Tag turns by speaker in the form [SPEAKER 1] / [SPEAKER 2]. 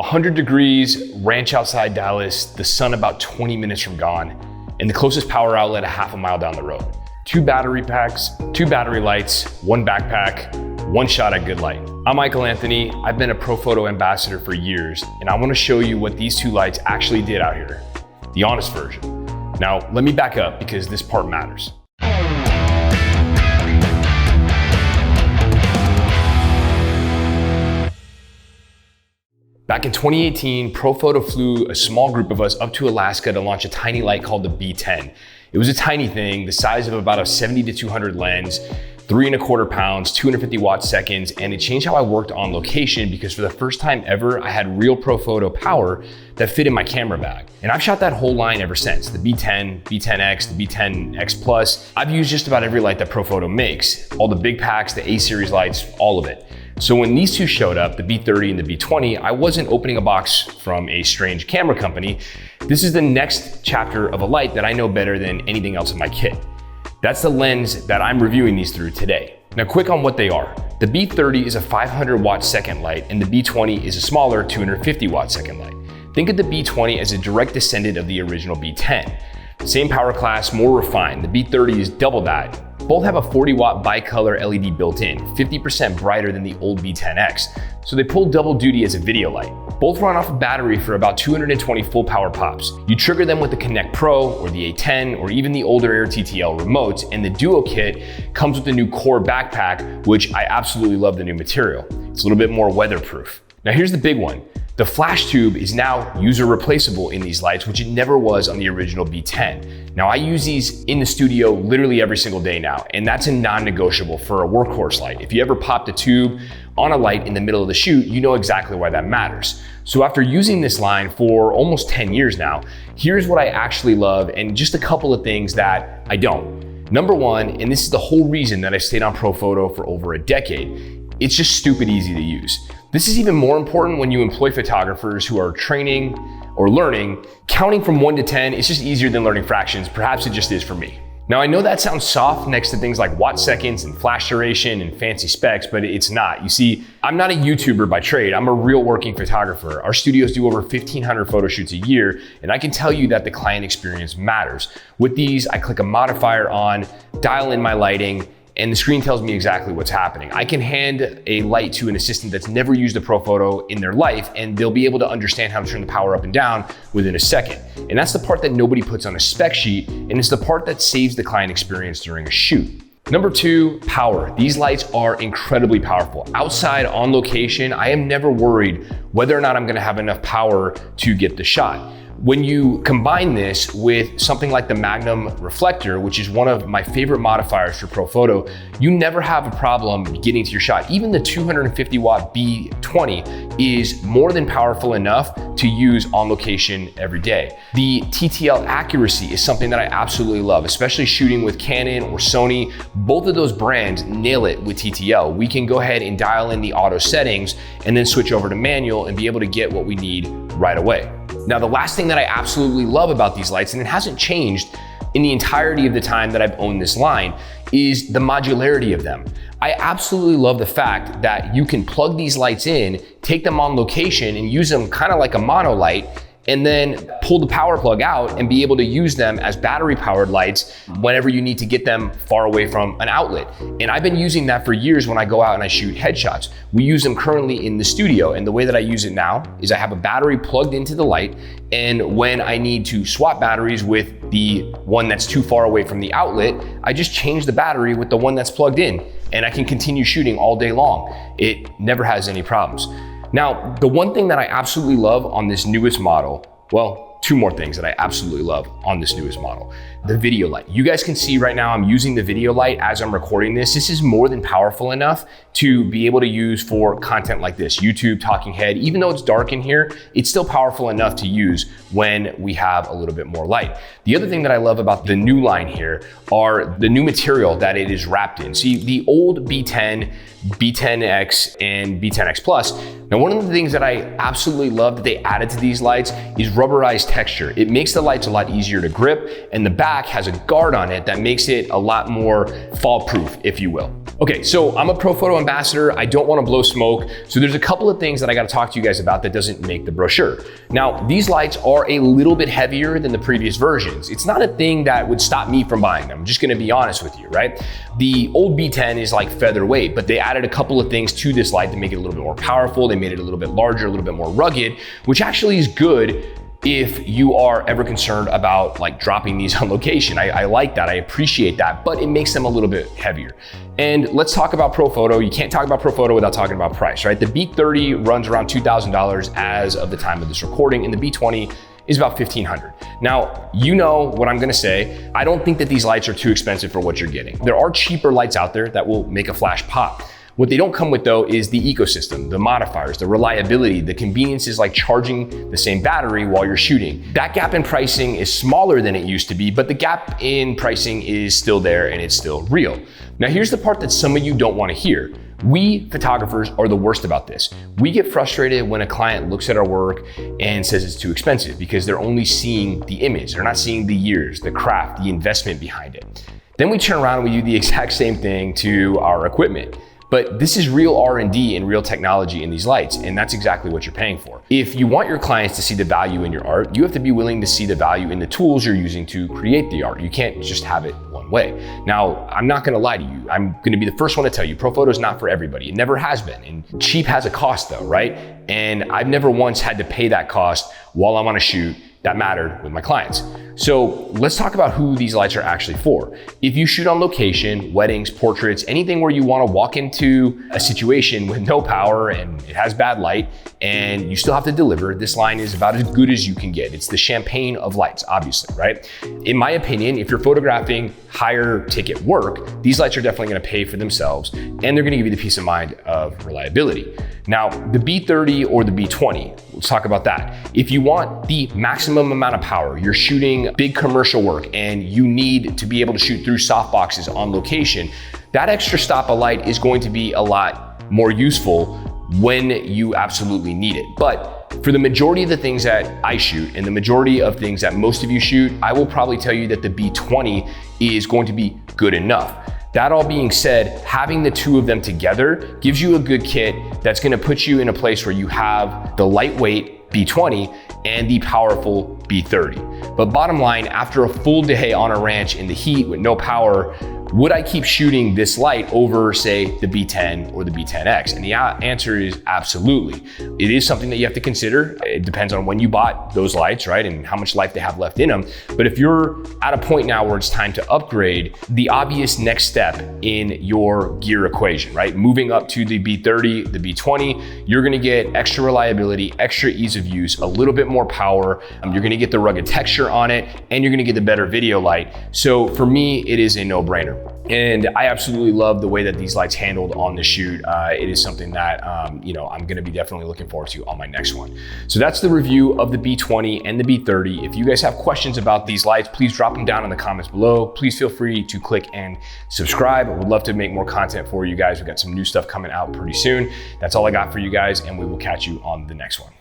[SPEAKER 1] 100 degrees, ranch outside Dallas, the sun about 20 minutes from gone, and the closest power outlet a half a mile down the road. 2 battery packs, 2 battery lights, 1 backpack, 1 shot at good light. I'm Michael Anthony. I've been a Profoto ambassador for years, and I want to show you what these 2 lights actually did out here, the honest version. Now, let me back up because this part matters. Back in 2018, Profoto flew a small group of us up to Alaska to launch a tiny light called the B10. It was a tiny thing, the size of about a 70 to 200 lens, 3¼ pounds, 250 watt seconds, and it changed how I worked on location because for the first time ever, I had real Profoto power that fit in my camera bag. And I've shot that whole line ever since, the B10, B10X, the B10X Plus. I've used just about every light that Profoto makes, all the big packs, the A-series lights, all of it. So when these 2 showed up, the B30 and the B20, I wasn't opening a box from a strange camera company. This is the next chapter of a light that I know better than anything else in my kit. That's the lens that I'm reviewing these through today. Now quick on what they are. The B30 is a 500 watt second light and the B20 is a smaller 250 watt second light. Think of the B20 as a direct descendant of the original B10. Same power class, more refined. The B30 is double that. Both have a 40 watt bicolor LED built in, 50% brighter than the old B10X. So they pull double duty as a video light. Both run off a battery for about 220 full power pops. You trigger them with the Connect Pro or the A10 or even the older Air TTL remotes, and the Duo kit comes with the new Core backpack, which I absolutely love the new material. It's a little bit more weatherproof. Now here's the big one. The flash tube is now user replaceable in these lights, which it never was on the original B10. Now I use these in the studio literally every single day now, and that's a non-negotiable for a workhorse light. If you ever popped a tube on a light in the middle of the shoot, you know exactly why that matters. So after using this line for almost 10 years now, here's what I actually love and just a couple of things that I don't. Number one, and this is the whole reason that I stayed on Profoto for over a decade, it's just stupid easy to use. This is even more important when you employ photographers who are training or learning. Counting from 1 to 10 is just easier than learning fractions. Perhaps it just is for me. Now I know that sounds soft next to things like watt seconds and flash duration and fancy specs, but it's not. You see, I'm not a YouTuber by trade. I'm a real working photographer. Our studios do over 1,500 photo shoots a year, and I can tell you that the client experience matters. With these, I click a modifier on, dial in my lighting, and the screen tells me exactly what's happening. I can hand a light to an assistant that's never used a Profoto in their life, and they'll be able to understand how to turn the power up and down within a second. And that's the part that nobody puts on a spec sheet, and it's the part that saves the client experience during a shoot. Number 2, power. These lights are incredibly powerful. Outside on location, I am never worried whether or not I'm gonna have enough power to get the shot. When you combine this with something like the Magnum reflector, which is one of my favorite modifiers for Profoto, you never have a problem getting to your shot. Even the 250 watt B20 is more than powerful enough to use on location every day. The TTL accuracy is something that I absolutely love, especially shooting with Canon or Sony. Both of those brands nail it with TTL. We can go ahead and dial in the auto settings and then switch over to manual and be able to get what we need right away. Now, the last thing that I absolutely love about these lights, and it hasn't changed in the entirety of the time that I've owned this line, is the modularity of them. I absolutely love the fact that you can plug these lights in, take them on location and use them kind of like a mono light, and then pull the power plug out and be able to use them as battery powered lights whenever you need to get them far away from an outlet. And I've been using that for years when I go out and I shoot headshots. We use them currently in the studio, and the way that I use it now is I have a battery plugged into the light, and when I need to swap batteries with the one that's too far away from the outlet, I just change the battery with the one that's plugged in, and I can continue shooting all day long. It never has any problems. Now, the one thing that I absolutely love on this newest model, well, 2 more things that I absolutely love on this newest model. The video light. You guys can see right now I'm using the video light as I'm recording this. This is more than powerful enough to be able to use for content like this, YouTube, talking head. Even though it's dark in here, it's still powerful enough to use when we have a little bit more light. The other thing that I love about the new line here are the new material that it is wrapped in. See, the old B10, B10X, and B10X Plus. Now, one of the things that I absolutely love that they added to these lights is rubberized texture. It makes the lights a lot easier to grip, and the back has a guard on it that makes it a lot more fall proof, if you will. Okay, so I'm a Profoto ambassador. I don't want to blow smoke. So there's a couple of things that I got to talk to you guys about that doesn't make the brochure. Now, these lights are a little bit heavier than the previous versions. It's not a thing that would stop me from buying them. I'm just going to be honest with you, right? The old B10 is like featherweight, but they added a couple of things to this light to make it a little bit more powerful. They made it a little bit larger, a little bit more rugged, which actually is good if you are ever concerned about like dropping these on location. I like that, I appreciate that, but it makes them a little bit heavier. And let's talk about Profoto. You can't talk about Profoto without talking about price, right? The B30 runs around $2,000 as of the time of this recording, and the B20 is about $1,500. Now, you know what I'm gonna say. I don't think that these lights are too expensive for what you're getting. There are cheaper lights out there that will make a flash pop. What they don't come with though is the ecosystem, the modifiers, the reliability, the conveniences like charging the same battery while you're shooting. That gap in pricing is smaller than it used to be, but the gap in pricing is still there and it's still real. Now here's the part that some of you don't want to hear. We photographers are the worst about this. We get frustrated when a client looks at our work and says it's too expensive because they're only seeing the image. They're not seeing the years, the craft, the investment behind it. Then we turn around and we do the exact same thing to our equipment. But this is real R&D and real technology in these lights, and that's exactly what you're paying for. If you want your clients to see the value in your art, you have to be willing to see the value in the tools you're using to create the art. You can't just have it one way. Now, I'm not gonna lie to you. I'm gonna be the first one to tell you, Profoto is not for everybody. It never has been, and cheap has a cost though, right? And I've never once had to pay that cost while I'm on a shoot that mattered with my clients. So let's talk about who these lights are actually for. If you shoot on location, weddings, portraits, anything where you want to walk into a situation with no power and it has bad light and you still have to deliver, this line is about as good as you can get. It's the champagne of lights, obviously, right? In my opinion, if you're photographing higher ticket work, these lights are definitely going to pay for themselves and they're going to give you the peace of mind of reliability. Now, the B30 or the B20, let's talk about that. If you want the maximum amount of power, you're shooting big commercial work and you need to be able to shoot through softboxes on location, that extra stop of light is going to be a lot more useful when you absolutely need it. But for the majority of the things that I shoot and the majority of things that most of you shoot, I will probably tell you that the B20 is going to be good enough. That all being said, having the two of them together gives you a good kit that's gonna put you in a place where you have the lightweight B20 and the powerful B30. But bottom line, after a full day on a ranch in the heat with no power, would I keep shooting this light over, say, the B10 or the B10X? And the answer is absolutely. It is something that you have to consider. It depends on when you bought those lights, right? And how much life they have left in them. But if you're at a point now where it's time to upgrade, the obvious next step in your gear equation, right? Moving up to the B30, the B20, you're gonna get extra reliability, extra ease of use, a little bit more power. You're gonna get the rugged texture on it, and you're gonna get the better video light. So for me, it is a no-brainer. And I absolutely love the way that these lights handled on the shoot. It is something that I'm gonna be definitely looking forward to on my next one. So that's the review of the B20 and the B30. If you guys have questions about these lights, please drop them down in the comments below. Please feel free to click and subscribe. I would love to make more content for you guys. We've got some new stuff coming out pretty soon. That's all I got for you guys, and we will catch you on the next one.